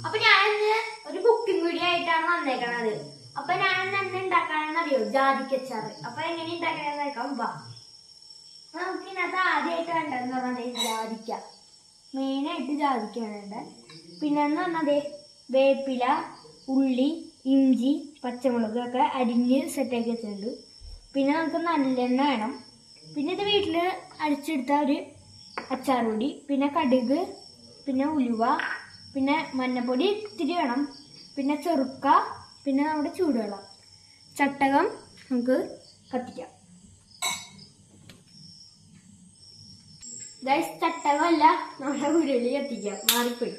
അപ്പൊ ഞാനിന്ന് ഒരു കുക്കിംഗ് വീഡിയോ ആയിട്ടാണ് വന്നേക്കണത്. അപ്പൊ ഞാൻ എന്ത് ഉണ്ടാക്കാനെന്ന് അറിയോ? ജാതിക്കച്ചാറ്. അപ്പൊ എങ്ങനെ ഉണ്ടാക്കണെന്ന് നോക്കാം. നമുക്ക് ഇതിനകത്ത് ആദ്യമായിട്ട് വേണ്ടതെന്ന് പറഞ്ഞാൽ ജാതിക്ക, മെയിനായിട്ട് ജാതിക്ക വേണ്ട. പിന്നെന്ന് പറഞ്ഞാൽ വേപ്പില, ഉള്ളി, ഇഞ്ചി, പച്ചമുളക് ഒക്കെ അരിഞ്ഞ് സെറ്റാക്കി വെച്ചിട്ടുണ്ട്. പിന്നെ നമുക്ക് നല്ലെണ്ണ വേണം. പിന്നെ ഇത് വീട്ടിൽ അടിച്ചെടുത്ത ഒരു അച്ചാർ പൊടി, പിന്നെ കടുക്, പിന്നെ ഉലുവ, പിന്നെ മഞ്ഞപ്പൊടി ഇത്തിരി വേണം, പിന്നെ ചെറുക്ക, പിന്നെ നമ്മുടെ ചൂടുവെള്ളം. ചട്ടകം നമുക്ക് കത്തിക്കാം. ഗൈസ്, ചട്ടകമല്ല, നമ്മുടെ ഉരുളി കത്തിക്കാം. മാറിപ്പോയി.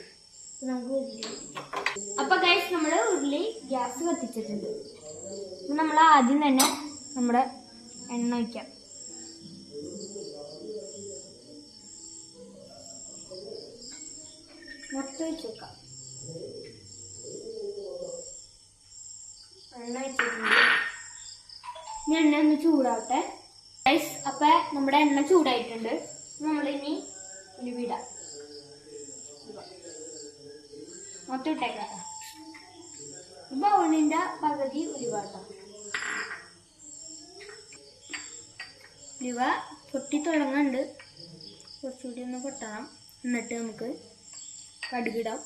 നമുക്ക് ഉരുളി കത്തിക്കാം. അപ്പൊ ഗൈസ്, നമ്മള് ഉരുളി ഗ്യാസ് കത്തിച്ചിട്ടുണ്ട്. നമ്മൾ ആദ്യം തന്നെ നമ്മുടെ എണ്ണ ഒഴിക്കാം. മൊത്തം ഒഴിച്ച് വെക്കാം. എണ്ണ ഒഴിച്ചിട്ടുണ്ട്. ഇനി എണ്ണ ഒന്ന് ചൂടാവട്ടെ ഗൈസ്. അപ്പൊ നമ്മുടെ എണ്ണ ചൂടായിട്ടുണ്ട്. നമ്മളിനി ഉലുവിടാം. മൊത്തം ഇട്ടേക്കാം. ബൗളിന്റെ പകുതി ഉലുവാട്ടോ. ഉലുവ പൊട്ടി തുടങ്ങുന്നുണ്ട്. കുറച്ചുകൂടി ഒന്ന് പൊട്ടണം. എന്നിട്ട് നമുക്ക് കടുകിടാം.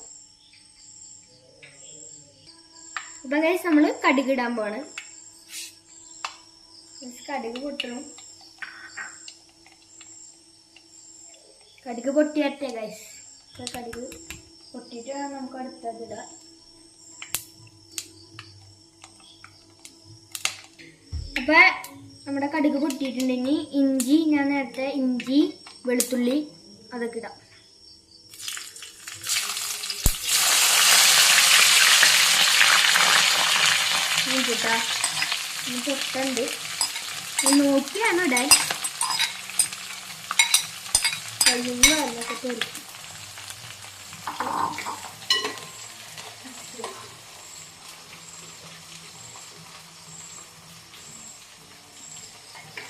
അപ്പൊ ഗൈസ്, നമ്മള് കടുകിടാൻ പോവാണ്. കടുക് പൊട്ടണം. കടുക് പൊട്ടിയട്ടെ ഗൈസ്. കടുക് പൊട്ടിയിട്ട് വേണം നമുക്ക് അടുത്തതിടാം. അപ്പൊ നമ്മുടെ കടുക് പൊട്ടിയിട്ടുണ്ടെങ്കിൽ ഇഞ്ചി, ഞാൻ നേരത്തെ ഇഞ്ചി, വെളുത്തുള്ളി അതൊക്കെ ഇടാം. ഇട്ടാ പൊട്ടുണ്ട്. നോക്കിയാണ് ഇടാൻ. കഴിയുമ്പോൾ വെള്ളമൊക്കെ തെറിക്കും.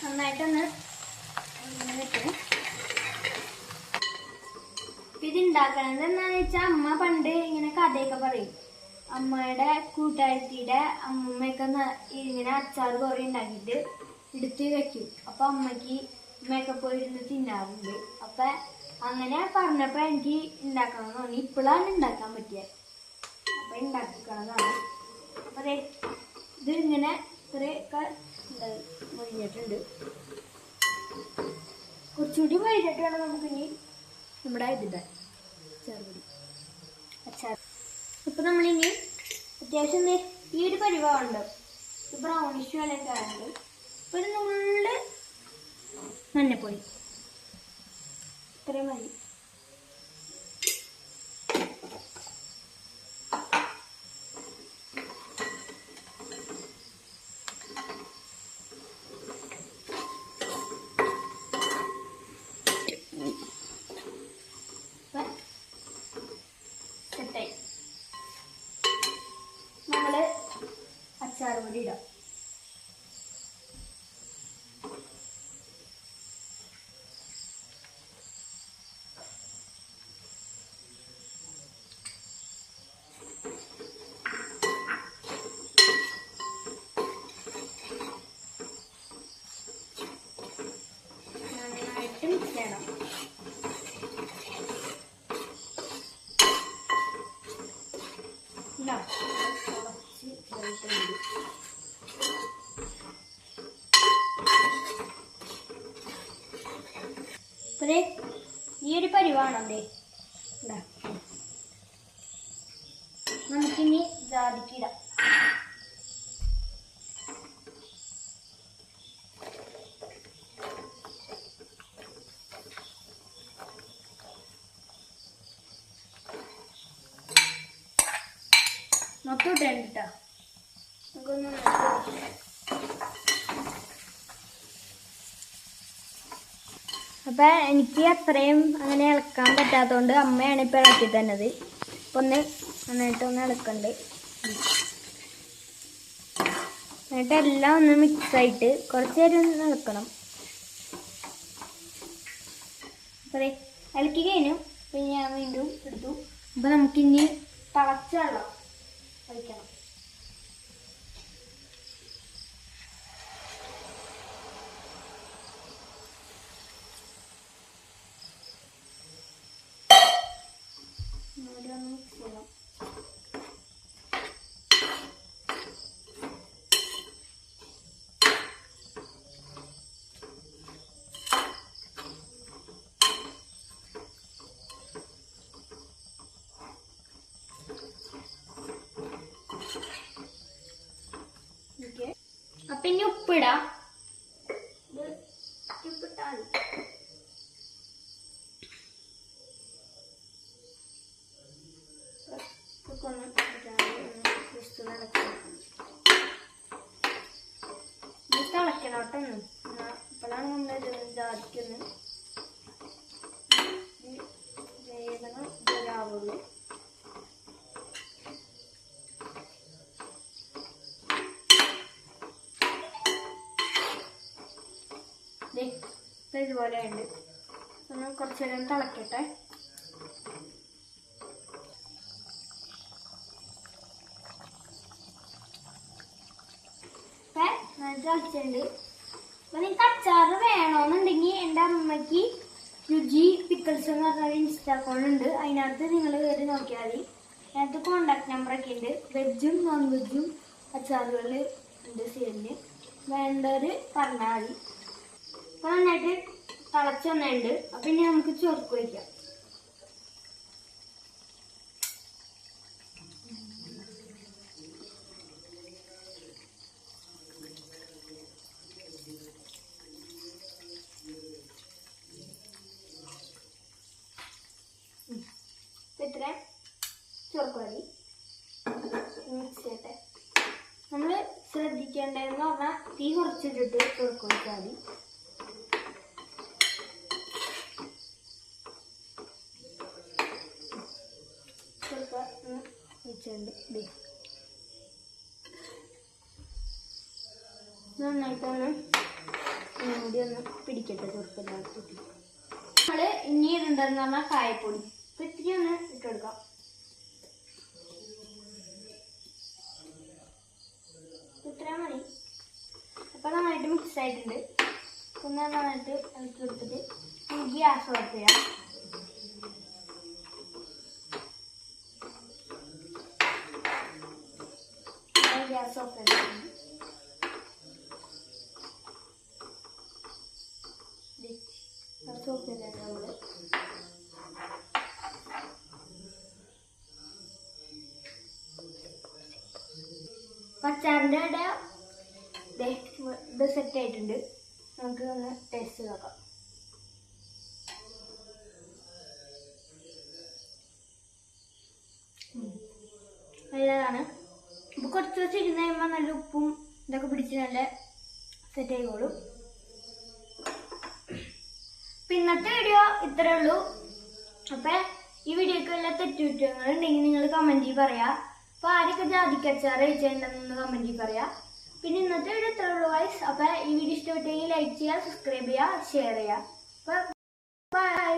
നന്നായിട്ടൊന്ന് ഇത് ഉണ്ടാക്കണത് എന്താന്ന് വെച്ചാൽ, അമ്മ പണ്ട് ഇങ്ങനെ കഥയൊക്കെ പറയും. അമ്മയുടെ കൂട്ടുകാരിയുടെ അമ്മയൊക്കെ ഇങ്ങനെ അച്ചാർ കുറേ ഉണ്ടാക്കിയിട്ട് എടുത്ത് വെക്കും. അപ്പൊ അമ്മയൊക്കെ പോയിരുന്ന് തിന്നാറുണ്ട്. അപ്പൊ അങ്ങനെ പറഞ്ഞപ്പോ എനിക്ക് ഉണ്ടാക്കണം തോന്നി. ഇപ്പോഴാണ് ഉണ്ടാക്കാൻ പറ്റിയത്. അപ്പൊ ഉണ്ടാക്കിക്കണതാണ്. അപ്പൊ ഇത് ഇങ്ങനെ ഇത്രയൊക്കെ മൊഴിഞ്ഞിട്ടുണ്ട്. കുറച്ചുകൂടി മൊഴിഞ്ഞിട്ട് വേണം നമുക്കിനി നമ്മുടെ ഇതിന്റെ ചെറുപടി അച്ചാർ. ഇപ്പൊ നമ്മളിനി അത്യാവശ്യം ഈ ഒരു പരിവാറുണ്ട്. ബ്രൗണിഷ് പോലെയൊക്കെ ആയിട്ട് ഇപ്പൊ ഒരു നുള്ള് മഞ്ഞപ്പൊടി ഇത്രയും മതി. സെറ്റായി. നമ്മള് അച്ചാർ പൊടി ഇടാം. നന്നായിട്ട് മിക്സ് ചെയ്യണം. ഈ ഒരു പരിവാണല്ലേ. നമുക്കിനി ജാതിക്കിടാം. മൊത്തം ഇട്ടുണ്ട് കേട്ടോ. നമുക്കൊന്ന് അപ്പൊ എനിക്ക് അത്രയും അങ്ങനെ ഇളക്കാൻ പറ്റാത്തതുകൊണ്ട് അമ്മയാണ് ഇപ്പൊ ഇളക്കി തന്നത്. അപ്പൊ നന്നായിട്ടൊന്ന് ഇളക്കണ്ട്. എന്നിട്ട് എല്ലാം ഒന്ന് മിക്സായിട്ട് കുറച്ച് നേരം ഒന്ന് ഇളക്കണം. അപ്പൊ ഇളക്കി കഴിഞ്ഞു. പിന്നെ ഞാൻ വീണ്ടും എടുത്തു. അപ്പൊ നമുക്കിനി തിളച്ച വെള്ളം ഒഴിക്കണം. മിക്സ് ചെയ്യണം. അപ്പൊ ഇനി ഉപ്പിടാം. ഉപ്പിട്ടാൽ തിളക്കണോട്ടെന്ന്. ഇപ്പോഴാണ് നമ്മൾ ജാതിക്കുന്നത് വേദന വരാവുള്ളൂ. ഇതുപോലെ ഉണ്ട്. ഒന്ന് കുറച്ച് നേരം തിളക്കട്ടെ. തിളച്ചുണ്ട്. അപ്പൊ നിങ്ങൾക്ക് അച്ചാറ് വേണമെന്നുണ്ടെങ്കിൽ എൻ്റെ അമ്മയ്ക്ക് രുചി പിക്കിൾസ് എന്ന് പറഞ്ഞൊരു ഇൻസ്റ്റാ അക്കൗണ്ട് ഉണ്ട്. അതിനകത്ത് നിങ്ങൾ കയറി നോക്കിയാൽ മതി. അതിനകത്ത് കോണ്ടാക്ട് നമ്പറൊക്കെ ഉണ്ട്. വെജും നോൺ വെജും അച്ചാറുകൾ ഉണ്ട് സീരിയല്. വേണ്ടവർ പറഞ്ഞാൽ മതി. അപ്പൊ നന്നായിട്ട് തിളച്ച് വന്നിട്ടുണ്ട്. അപ്പൊ ഇനി നമുക്ക് ചോർക്ക് വയ്ക്കാം. ഇത്ര ചോർക്ക് മതി. മിക്സ് ചെയ്യട്ടെ. നമ്മൾ ശ്രദ്ധിക്കേണ്ടതെന്ന് പറഞ്ഞാൽ തീ കുറച്ചിട്ടിട്ട് ചോർക്ക് വയ്ക്കാൽ മതി. നന്നായിട്ടൊന്ന് കൂടി ഒന്ന് പിടിക്കട്ടെ ചെറുപ്പം. നമ്മള് ഇനി ഇടണ്ടെന്ന് പറഞ്ഞാൽ കായപ്പൊടി. അപ്പൊ ഇത്തിരി ഒന്ന് ഇട്ടെടുക്കാം. ഇത്ര മതി. അപ്പൊ നന്നായിട്ട് മിക്സ് ആയിട്ടുണ്ട്. ഒന്ന് നന്നായിട്ട് ഇളക്കി കൊടുത്തിട്ട് ഗ്യാസ് ഓഫ് ചെയ്യാം. ഗ്യാസ് ഓഫ് ചെയ്തിട്ടുണ്ട്. നമ്മള് അച്ചാറിൻ്റെ ഇത് സെറ്റ് ആയിട്ടുണ്ട്. നമുക്ക് ഒന്ന് ടേസ്റ്റ് നോക്കാം. നല്ലതാണ്. ഇപ്പൊ കുറച്ച് ദിവസം ഇരുന്ന് കഴിയുമ്പോൾ നല്ല ഉപ്പും ഇതൊക്കെ പിടിച്ച് നല്ല സെറ്റ് ആയിക്കോളും. ഇന്നത്തെ വീഡിയോ ഇത്രേ ഉള്ളൂ. അപ്പൊ ഈ വീഡിയോക്ക് വല്ല തെറ്റുകുറ്റങ്ങൾ ഉണ്ടെങ്കിൽ നിങ്ങൾ കമന്റിൽ പറയാ. അപ്പൊ ആരൊക്കെ ജാതിക്കച്ചാർ കഴിച്ചിട്ടുണ്ടെന്ന് കമന്റിൽ പറയാ. പിന്നെ ഇന്നത്തെ വീഡിയോ ഇത്രേ ഉള്ളൂ ഗൈസ്. അപ്പൊ ഈ വീഡിയോ ഇഷ്ടപ്പെട്ടെങ്കിൽ ലൈക്ക് ചെയ്യുക, സബ്സ്ക്രൈബ് ചെയ്യുക, ഷെയർ ചെയ്യുക. അപ്പൊ ബൈ.